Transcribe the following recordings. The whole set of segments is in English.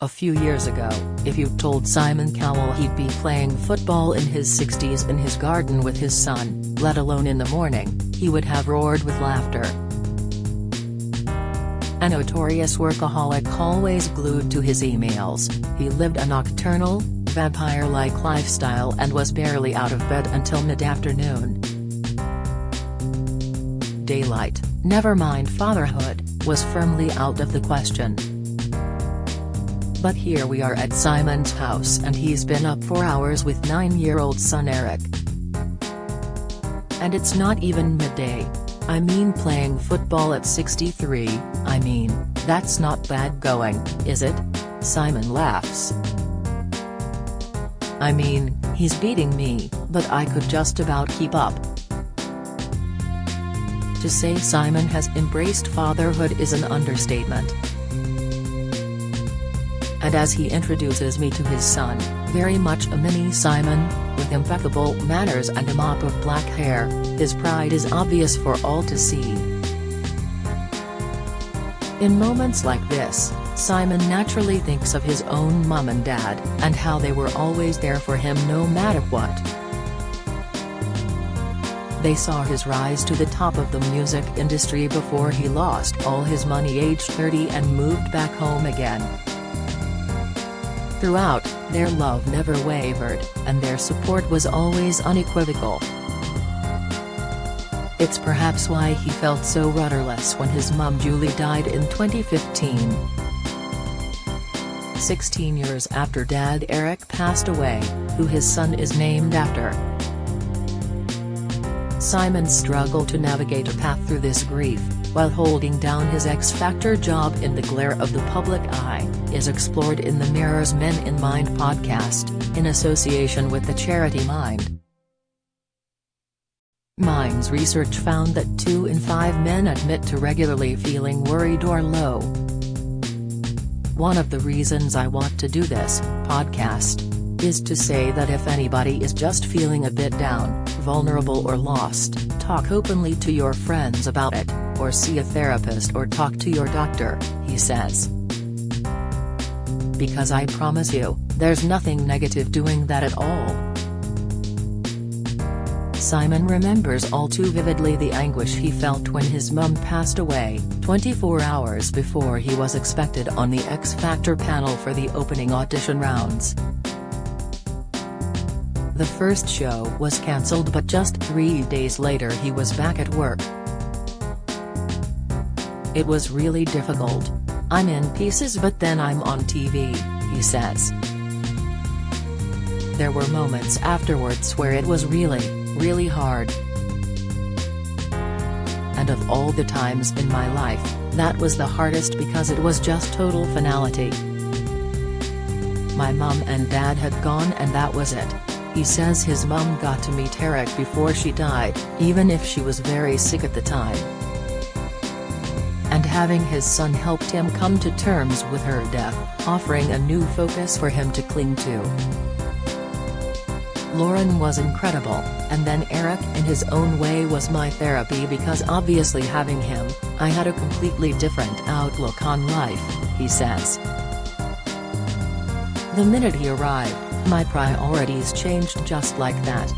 A few years ago, if you told Simon Cowell he'd be playing football in his 60s in his garden with his son, let alone in the morning, he would have roared with laughter. A notorious workaholic always glued to his emails, he lived a nocturnal, vampire-like lifestyle and was barely out of bed until mid-afternoon. Daylight, never mind fatherhood, was firmly out of the question. But here we are at Simon's house and he's been up for hours with 9-year-old son Eric. And it's not even midday. I mean, playing football at 63, that's not bad going, is it? Simon laughs. He's beating me, but I could just about keep up. To say Simon has embraced fatherhood is an understatement. And as he introduces me to his son, very much a mini Simon, with impeccable manners and a mop of black hair, his pride is obvious for all to see. In moments like this, Simon naturally thinks of his own mum and dad, and how they were always there for him no matter what. They saw his rise to the top of the music industry before he lost all his money aged 30 and moved back home again. Throughout, their love never wavered, and their support was always unequivocal. It's perhaps why he felt so rudderless when his mum Julie died in 2015. 16 years after dad Eric passed away, who his son is named after. Simon struggled to navigate a path through this grief, while holding down his X-Factor job in the glare of the public eye, is explored in the Mirror's Men in Mind podcast, in association with the charity Mind. Mind's research found that 2 in 5 men admit to regularly feeling worried or low. One of the reasons I want to do this podcast is to say that if anybody is just feeling a bit down, vulnerable or lost, talk openly to your friends about it, or see a therapist or talk to your doctor, he says. Because I promise you, there's nothing negative doing that at all. Simon remembers all too vividly the anguish he felt when his mum passed away, 24 hours before he was expected on the X Factor panel for the opening audition rounds. The first show was cancelled, but just 3 days later he was back at work. It was really difficult. I'm in pieces but then I'm on TV, he says. There were moments afterwards where it was really hard. And of all the times in my life, that was the hardest because it was just total finality. My mum and dad had gone and that was it. He says his mum got to meet Eric before she died, even if she was very sick at the time. And having his son helped him come to terms with her death, offering a new focus for him to cling to. Lauren was incredible, and then Eric in his own way was my therapy because obviously having him, I had a completely different outlook on life, he says. The minute he arrived, my priorities changed just like that.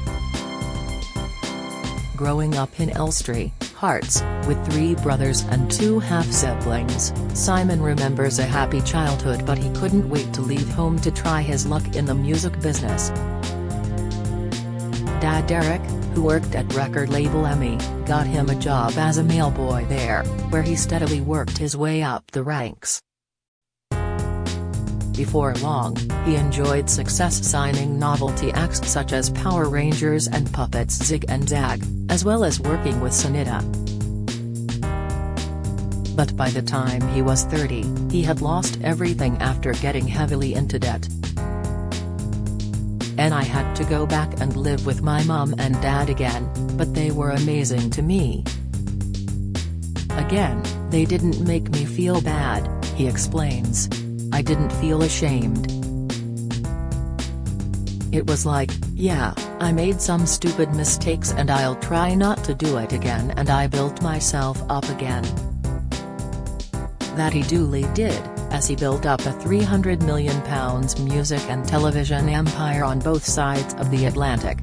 Growing up in Elstree, Hearts, with 3 brothers and 2 half-siblings, Simon remembers a happy childhood, but he couldn't wait to leave home to try his luck in the music business. Dad Eric, who worked at record label EMI, got him a job as a mailboy there, where he steadily worked his way up the ranks. Before long, he enjoyed success signing novelty acts such as Power Rangers and Puppets Zig and Zag, as well as working with Sonita. But by the time he was 30, he had lost everything after getting heavily into debt. And I had to go back and live with my mum and dad again, but they were amazing to me. Again, they didn't make me feel bad, he explains. I didn't feel ashamed. It was like, yeah, I made some stupid mistakes and I'll try not to do it again, and I built myself up again. That he duly did, as he built up a £300 million music and television empire on both sides of the Atlantic.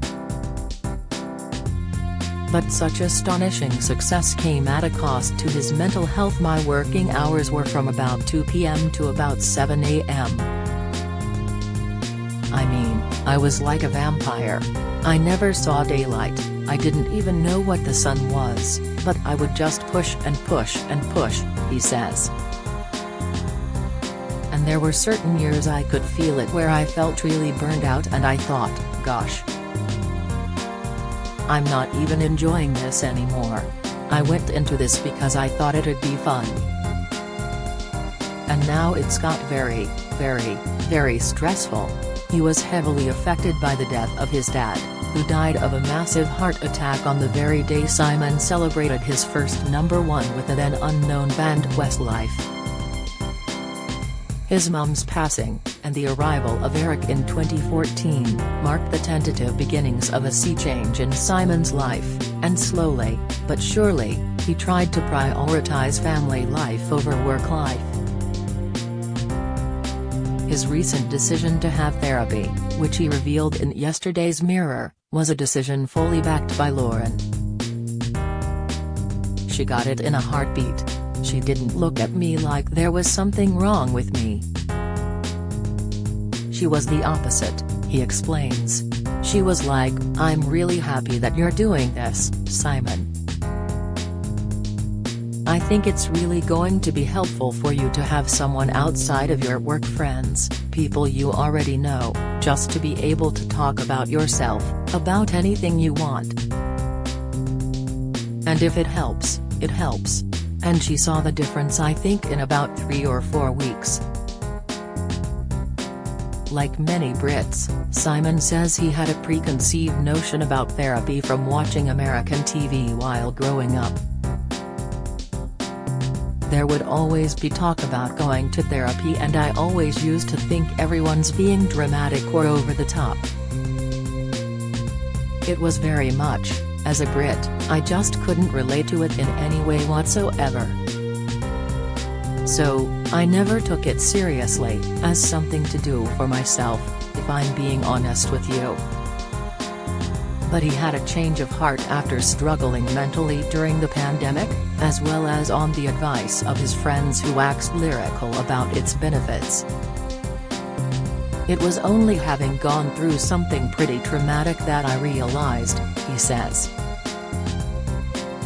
But such astonishing success came at a cost to his mental health. My working hours were from about 2 p.m. to about 7 a.m. I mean, I was like a vampire. I never saw daylight, I didn't even know what the sun was, but I would just push and push and push, he says. And there were certain years I could feel it where I felt really burned out and I thought, gosh, I'm not even enjoying this anymore. I went into this because I thought it'd be fun. And now it's got very, very, very stressful. He was heavily affected by the death of his dad, who died of a massive heart attack on the very day Simon celebrated his first #1 with the then unknown band Westlife. His mum's passing, and the arrival of Eric in 2014, marked the tentative beginnings of a sea change in Simon's life, and slowly, but surely, he tried to prioritize family life over work life. His recent decision to have therapy, which he revealed in yesterday's Mirror, was a decision fully backed by Lauren. She got it in a heartbeat. She didn't look at me like there was something wrong with me. She was the opposite, he explains. She was like, I'm really happy that you're doing this, Simon. I think it's really going to be helpful for you to have someone outside of your work friends, people you already know, just to be able to talk about yourself, about anything you want. And if it helps, it helps. And she saw the difference I think in about 3 or 4 weeks. Like many Brits, Simon says he had a preconceived notion about therapy from watching American TV while growing up. There would always be talk about going to therapy and I always used to think everyone's being dramatic or over the top. It was very much, as a Brit, I just couldn't relate to it in any way whatsoever. So, I never took it seriously, as something to do for myself, if I'm being honest with you. But he had a change of heart after struggling mentally during the pandemic, as well as on the advice of his friends who waxed lyrical about its benefits. It was only having gone through something pretty traumatic that I realized, he says.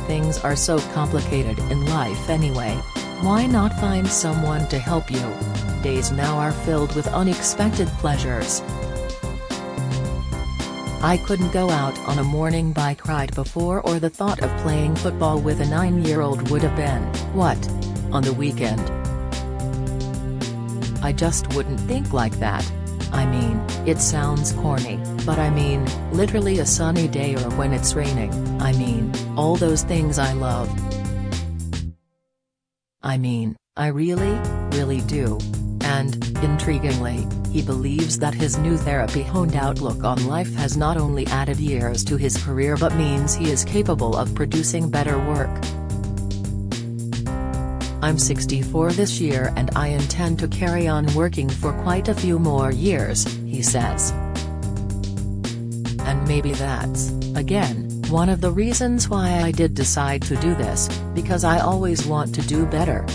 Things are so complicated in life anyway. Why not find someone to help you? Days now are filled with unexpected pleasures. I couldn't go out on a morning bike ride before, or the thought of playing football with a 9-year-old would have been, what? On the weekend. I just wouldn't think like that. I mean, it sounds corny, but I mean, literally a sunny day or when it's raining, I mean, all those things I love. I mean, I really, really do. And, intriguingly, he believes that his new therapy-honed outlook on life has not only added years to his career but means he is capable of producing better work. I'm 64 this year and I intend to carry on working for quite a few more years, he says. And maybe that's, again, one of the reasons why I did decide to do this, because I always want to do better.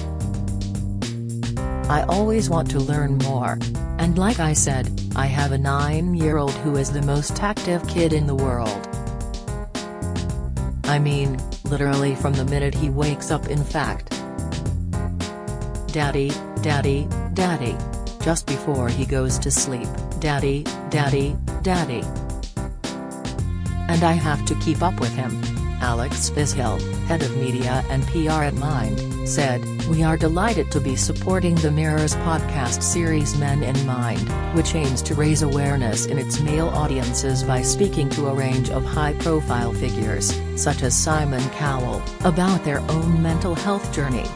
I always want to learn more. And like I said, I have a 9-year-old who is the most active kid in the world. I mean, literally from the minute he wakes up, in fact. Daddy, daddy, daddy. Just before he goes to sleep, daddy, daddy, daddy. And I have to keep up with him. Alex Fishhill, head of media and PR at Mind, said, "We are delighted to be supporting the Mirror's podcast series Men in Mind, which aims to raise awareness in its male audiences by speaking to a range of high-profile figures, such as Simon Cowell, about their own mental health journey."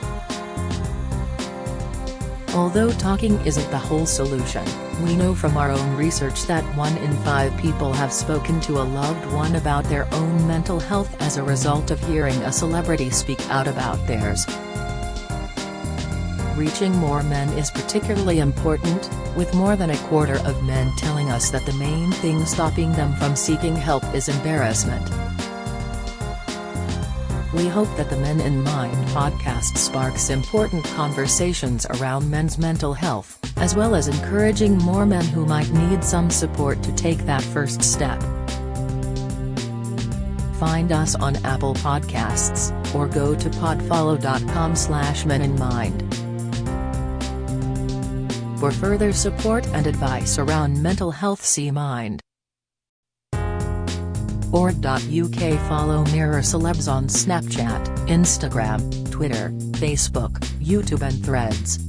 Although talking isn't the whole solution, we know from our own research that 1 in 5 people have spoken to a loved one about their own mental health as a result of hearing a celebrity speak out about theirs. Reaching more men is particularly important, with more than a quarter of men telling us that the main thing stopping them from seeking help is embarrassment. We hope that the Men in Mind podcast sparks important conversations around men's mental health, as well as encouraging more men who might need some support to take that first step. Find us on Apple Podcasts, or go to podfollow.com/meninmind. For further support and advice around mental health, see Mind. .uk. Follow Mirror Celebs on Snapchat, Instagram, Twitter, Facebook, YouTube and Threads.